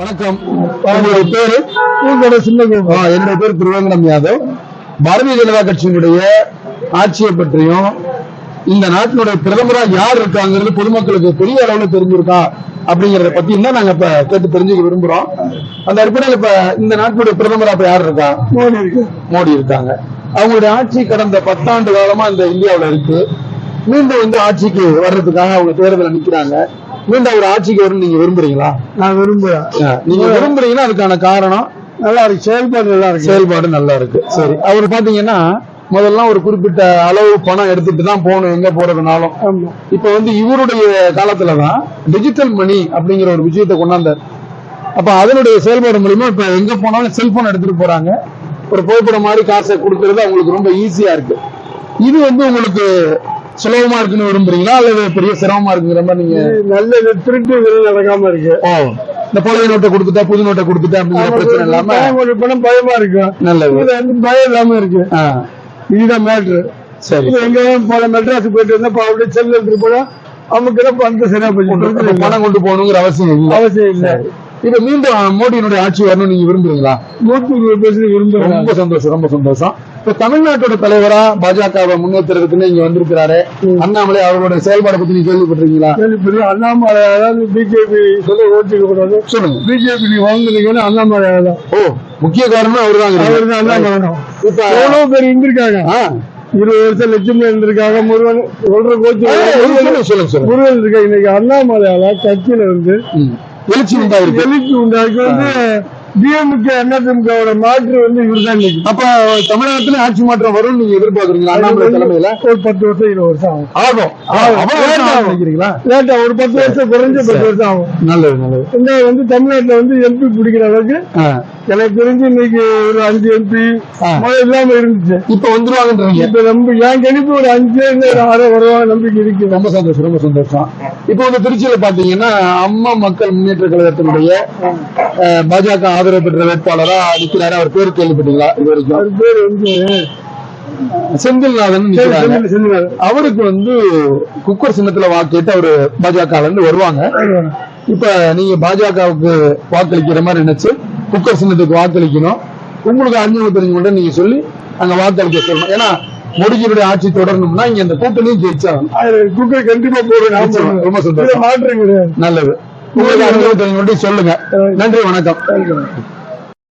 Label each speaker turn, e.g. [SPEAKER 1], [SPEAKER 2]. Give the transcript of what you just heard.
[SPEAKER 1] வணக்கம். உங்களுடைய பேரு? என்னுடைய பேர் திருவேங்கடம் யாதவ். பாரதிய ஜனதா கட்சியினுடைய ஆட்சியை பற்றியும் இந்த நாட்டினுடைய பிரதமரா யார் இருக்காங்கிறது பொதுமக்களுக்கு பெரிய அளவுல தெரிஞ்சிருக்கா அப்படிங்கறத பத்தி தான் நாங்க இப்ப கேட்டு தெரிஞ்சுக்க விரும்புறோம். அந்த அடிப்படையில் இப்ப இந்த நாட்டினுடைய பிரதமரா இப்ப யார் இருக்கா? மோடி இருக்காங்க. அவங்களுடைய ஆட்சி கடந்த 10 ஆண்டு காலமா இந்த இந்தியாவில இருக்கு. மீண்டும் ஆட்சிக்கு வர்றதுக்காக அவங்க தேர்தலில் நிக்கிறாங்க. மீண்டும் ஒரு ஆட்சிக்கு வரும் நீங்க விரும்புறீங்களா?
[SPEAKER 2] நான் விரும்புறேன்.
[SPEAKER 1] நீங்க விரும்புறீங்கன்னா அதுக்கான காரணம்
[SPEAKER 2] நல்லா இருக்கு, செயல்பாடு நல்லா இருக்கு.
[SPEAKER 1] சரி, அவர் பாத்தீங்கன்னா முதல்ல ஒரு குறிப்பிட்ட அளவு பணம் எடுத்துட்டு தான் போகணும் எங்க போறதுனாலும். இப்ப இவருடைய காலத்துலதான் டிஜிட்டல் மணி அப்படிங்கிற ஒரு விஷயத்தை கொண்டாந்தார். அப்ப அதனுடைய செயல்பாடு மூலமா இப்ப எங்க போனாலும் செல்போன் எடுத்துட்டு போறாங்க. ஒரு புகைப்படம் மாதிரி காசை கொடுக்கறது அவங்களுக்கு ரொம்ப ஈஸியா இருக்கு. இது உங்களுக்கு சுலபமா இருக்குன்னு விரும்புறீங்களா அல்லது பெரிய சிரமமா இருக்குங்கிற மாதிரி? நீங்க
[SPEAKER 2] நல்ல திருட்டு நடக்காம இருக்கு.
[SPEAKER 1] இந்த பழைய நோட்டை கொடுத்துட்டா புது நோட்டை கொடுத்துட்டா அப்படிங்கிற பிரச்சனை இல்லாம
[SPEAKER 2] ஒரு பணம் பயமா இருக்கு.
[SPEAKER 1] நல்லது.
[SPEAKER 2] பயம் இல்லாம இருக்கு. இதுதான் மேட்ரு.
[SPEAKER 1] சரி,
[SPEAKER 2] எங்க போல மெட்ராஸ் போயிட்டு இருந்தா அப்படியே செல் எடுத்துட்டு போனா நமக்கு பணத்தை சரியா போய்
[SPEAKER 1] பணம் கொண்டு போகணுங்கிற அவசியம் இல்லை. இப்ப மீண்டும் மோடியினுடைய ஆட்சி வரணும் நீங்க விரும்புறீங்களா?
[SPEAKER 2] 100% விரும்புறேன்.
[SPEAKER 1] ரொம்ப சந்தோஷம், ரொம்ப சந்தோஷம். இப்ப தமிழ்நாட்டோட தலைவரா பாஜகவை முன்னேற்றத்துக்குன்னு இங்க வந்திருக்கிறாரு அண்ணாமலை. அவரோட செயல்பாடு பத்தி நீங்க கேள்விப்பட்டிருக்கீங்களா?
[SPEAKER 2] அண்ணாமலை அதாவது பிஜேபி சொல்ல ஓட்டிக்க கூடாது.
[SPEAKER 1] சொல்லுங்க.
[SPEAKER 2] பிஜேபி வாங்குறீங்கன்னா அண்ணாமலை தான்.
[SPEAKER 1] முக்கிய காரணம் அவர்தான்.
[SPEAKER 2] அண்ணாமலை இப்ப எவ்வளவு பேர் இருந்திருக்காங்க. 20 வருஷம் லட்சுமி இருந்திருக்காங்க. முருகன் சொல்ற கோச்சு முருகன் இருக்காங்க. இன்னைக்கு அண்ணாமலையால கட்சியில
[SPEAKER 1] எழுச்சி
[SPEAKER 2] உண்டாயிருக்கு. டிஎம்கே அதிமுக மாற்று இவர்தான்.
[SPEAKER 1] அப்ப தமிழகத்துல ஆட்சி மாற்றம் வரும் நீங்க எதிர்பார்க்கறீங்களா? அண்ணாமலை தலைமையில
[SPEAKER 2] ஒரு 10 வருஷம் 20 வருஷம் ஆகும்.
[SPEAKER 1] லேட்டா
[SPEAKER 2] ஒரு 10 வருஷம் குறைஞ்ச 10 வருஷம் ஆகும்.
[SPEAKER 1] நல்லது, நல்லது.
[SPEAKER 2] தமிழ்நாட்டுல எம்பி பிடிக்கிற அளவுக்கு எனக்கு தெரிஞ்சு இன்னைக்கு ஒரு 5 எம்பி இல்லாம இருந்துச்சு.
[SPEAKER 1] இப்ப வந்துருவாங்கன்றீங்க.
[SPEAKER 2] இப்ப நம்ம என் கணிப்பு ஒரு 5 6 வருவாங்க நம்பிக்கை இருக்கு.
[SPEAKER 1] ரொம்ப சந்தோஷம், ரொம்ப சந்தோஷம். இப்ப திருச்சியில பாத்தீங்கன்னா அம்மா மக்கள் முன்னேற்ற கழகத்தினுடைய பாஜக ஆதரவு பெற்ற வேட்பாளரா நிற்கிறாரு. அவர் பேரு கேள்விப்பட்டீங்களா? இது வரைக்கும்
[SPEAKER 2] அவர் பேரு
[SPEAKER 1] செந்தில்நாதன். அவருக்கு குக்கர் சின்னத்துல வாக்கேட்டு அவரு பாஜக வருவாங்க. இப்ப நீங்க பாஜகவுக்கு வாக்களிக்கிற மாதிரி நினைச்சு குக்கர் சின்னத்துக்கு வாக்களிக்கணும். உங்களுக்கு அறிஞர் தெரிஞ்சு நீங்க சொல்லி அங்க வாக்களிக்க சொல்லணும். ஏன்னா மோடிஜியுடைய ஆட்சி தொடரணும்னா இங்க இந்த கூட்டணியும் ஜெயிச்சாங்க.
[SPEAKER 2] குக்கர் கண்டிப்பா போடுறேன்.
[SPEAKER 1] ரொம்ப சந்தோஷம்.
[SPEAKER 2] மாற்றம் கிடையாது.
[SPEAKER 1] நல்லது. உங்களுக்கு அறிஞர் தெரிஞ்சு சொல்லுங்க. நன்றி, வணக்கம்.